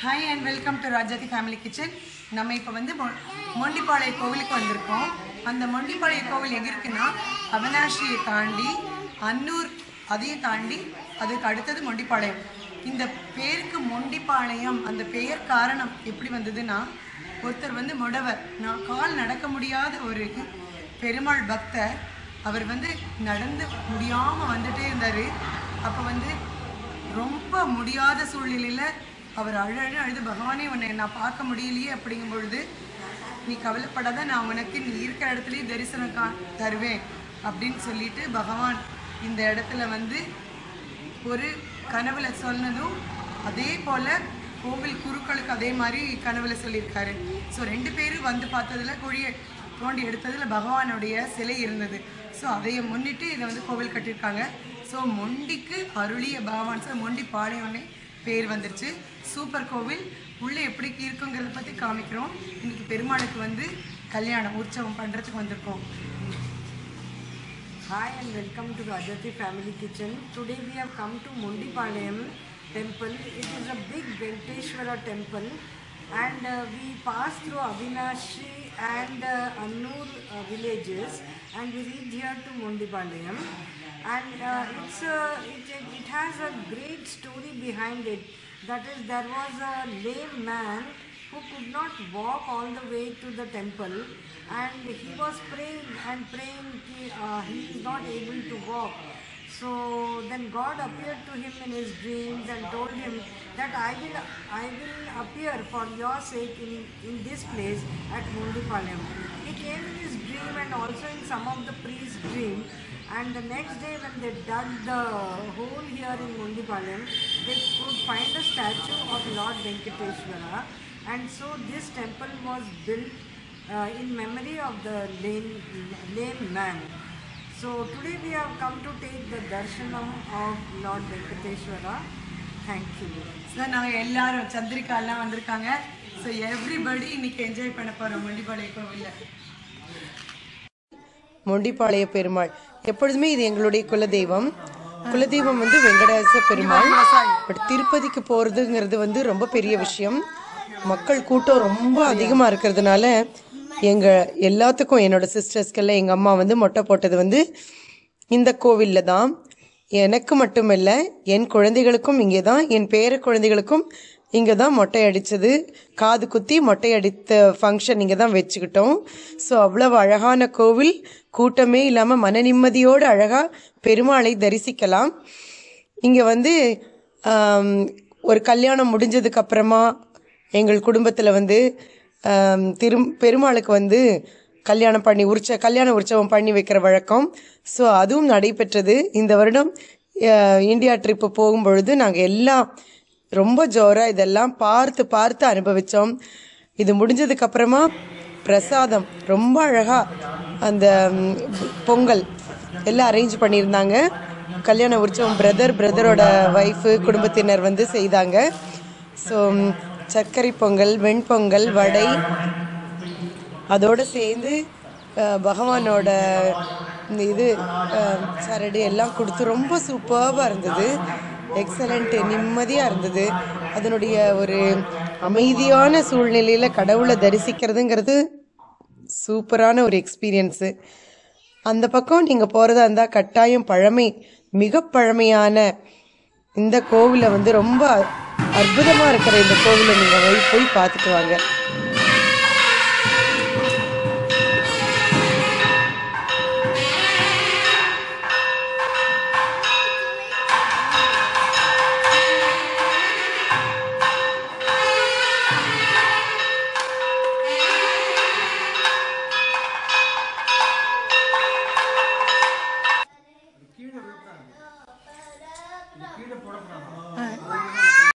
Hi and welcome to Rajati Family Kitchen. நம்ம இப்போ வந்து மொண்டிபாளைய கோவிலுக்கு வந்திருக்கோம். அந்த மொண்டிபாளைய கோவில் எங்க இருக்குன்னா அவினாஷியை தாண்டி அன்னூர் அதையும் தாண்டி அதுக்கு அடுத்தது மொண்டிபாளையம். இந்த பேருக்கு மொண்டிபாளையம் அந்த பெயர் காரணம் எப்படி வந்ததுன்னா ஒருத்தர் வந்து முடவர் நான் கால் நடக்க முடியாத ஒரு பெருமாள் பக்தர் அவர் வந்து நடந்து முடியாமல் வந்துட்டே இருந்தார். அப்போ வந்து ரொம்ப முடியாத சூழ்நிலையில் அவர் அழுது பகவானே உன்னை நான் பார்க்க முடியலையே அப்படிங்கும் பொழுது நீ கவலைப்படாத நான் உனக்கு நீ இருக்கிற இடத்துலையே தரிசனம் தருவேன் அப்படின்னு சொல்லிட்டு பகவான் இந்த இடத்துல வந்து ஒரு கனவுல சொன்னதும் அதே போல் கோவில் குருக்களுக்கு அதே மாதிரி கனவுல சொல்லியிருக்காரு. ஸோ ரெண்டு பேரும் வந்து பார்த்ததுல குழியை தோண்டி எடுத்ததில் பகவானுடைய சிலை இருந்தது. ஸோ அதையை முன்னிட்டு இதை வந்து கோவில் கட்டியிருக்காங்க. ஸோ மொண்டிக்கு அருளிய பகவான் சார் மொண்டிபாளையம்னே பேர் வந்துருச்சு. சூப்பர் கோவில் உள்ளே எப்படி இருக்குங்கிறத பற்றி காமிக்கிறோம். இன்னைக்கு பெருமாளுக்கு வந்து கல்யாணம் உற்சவம் பண்ணுறதுக்கு வந்திருக்கோம். Hi and welcome to Rajati Family Kitchen. Today we have come to Mondipalayam temple. It is a big Venkateswara temple and we passed through Avinashi and Annur villages and we reached here to Mondipalayam. And it has a great story behind it. That is, there was a lame man who could not walk all the way to the temple, and he was praying and praying. He is not able to walk. So then God appeared to him in his dreams and told him that I will appear for your sake in this place at Mondipalayam. He came in his dream and also in some of the priest's dream. And the next day when they dug the hole here in Mondipalayam, they could find a statue of Lord Venkateswara, and so this temple was built in memory of the lame man. So today we have come to take the darshanam of Lord Venkateswara. Thank you. Sir நாங்கள் எல்லாரும் சந்திரிகாலாம் வந்திருக்காங்க. So everybody இன்னைக்கு enjoy பண்ண போகிறோம் மொண்டிபாளைய கோவிலில். மொண்டிபாளைய பெருமாள் எப்பொழுதுமே இது எங்களுடைய குலதெய்வம். குலதெய்வம் வந்து வெங்கடேச பெருமாள். பட் திருப்பதிக்கு போகிறதுங்கிறது வந்து ரொம்ப பெரிய விஷயம். மக்கள் கூட்டம் ரொம்ப அதிகமாக இருக்கிறதுனால எங்கள் எல்லாத்துக்கும் என்னோட சிஸ்டர்ஸ்க்கெல்லாம் எங்கள் அம்மா வந்து மொட்டை போட்டது வந்து இந்த கோவிலில் தான். எனக்கு மட்டும் இல்லை என் குழந்தைகளுக்கும் இங்கே தான், என் பேர குழந்தைகளுக்கும் இங்கே தான் மொட்டை அடித்தது. காது குத்தி மொட்டை அடித்த ஃபங்க்ஷன் இங்கே தான் வச்சுக்கிட்டோம். ஸோ அவ்வளவு அழகான கோவில், கூட்டமே இல்லாமல் மன நிம்மதியோடு அழகாக பெருமாளை தரிசிக்கலாம். இங்கே வந்து ஒரு கல்யாணம் முடிஞ்சதுக்கப்புறமா எங்கள் குடும்பத்தில் வந்து பெருமாளுக்கு வந்து கல்யாண உற்சவம் பண்ணி வைக்கிற வழக்கம். ஸோ அதுவும் நடைபெற்றது. இந்த வருடம் இந்தியா ட்ரிப்பு போகும்பொழுது நாங்கள் எல்லாம் ரொம்ப ஜோராக இதெல்லாம் பார்த்து அனுபவித்தோம். இது முடிஞ்சதுக்கப்புறமா பிரசாதம் ரொம்ப அழகாக அந்த பொங்கல் எல்லாம் அரேஞ்ச் பண்ணியிருந்தாங்க. கல்யாண உற்சவம் பிரதரோட ஒய்ஃபு குடும்பத்தினர் வந்து செய்தாங்க. ஸோ சர்க்கரை பொங்கல், வெண்பொங்கல், வடை, அதோடு சேர்ந்து பகவானோட இது சரடு எல்லாம் கொடுத்து ரொம்ப சூப்பராக இருந்தது. எக்ஸலண்ட்டு, நிம்மதியாக இருந்தது. அதனுடைய ஒரு அமைதியான சூழ்நிலையில் கடவுளை தரிசிக்கிறதுங்கிறது சூப்பரான ஒரு எக்ஸ்பீரியன்ஸு. அந்த பக்கம் நீங்கள் போகிறதா இருந்தால் கட்டாயம் மிக பழமையான இந்த கோவிலை வந்து ரொம்ப அற்புதமாக இருக்கிற இந்த கோவிலை நீங்கள் போய் பார்த்துட்டு வாங்க.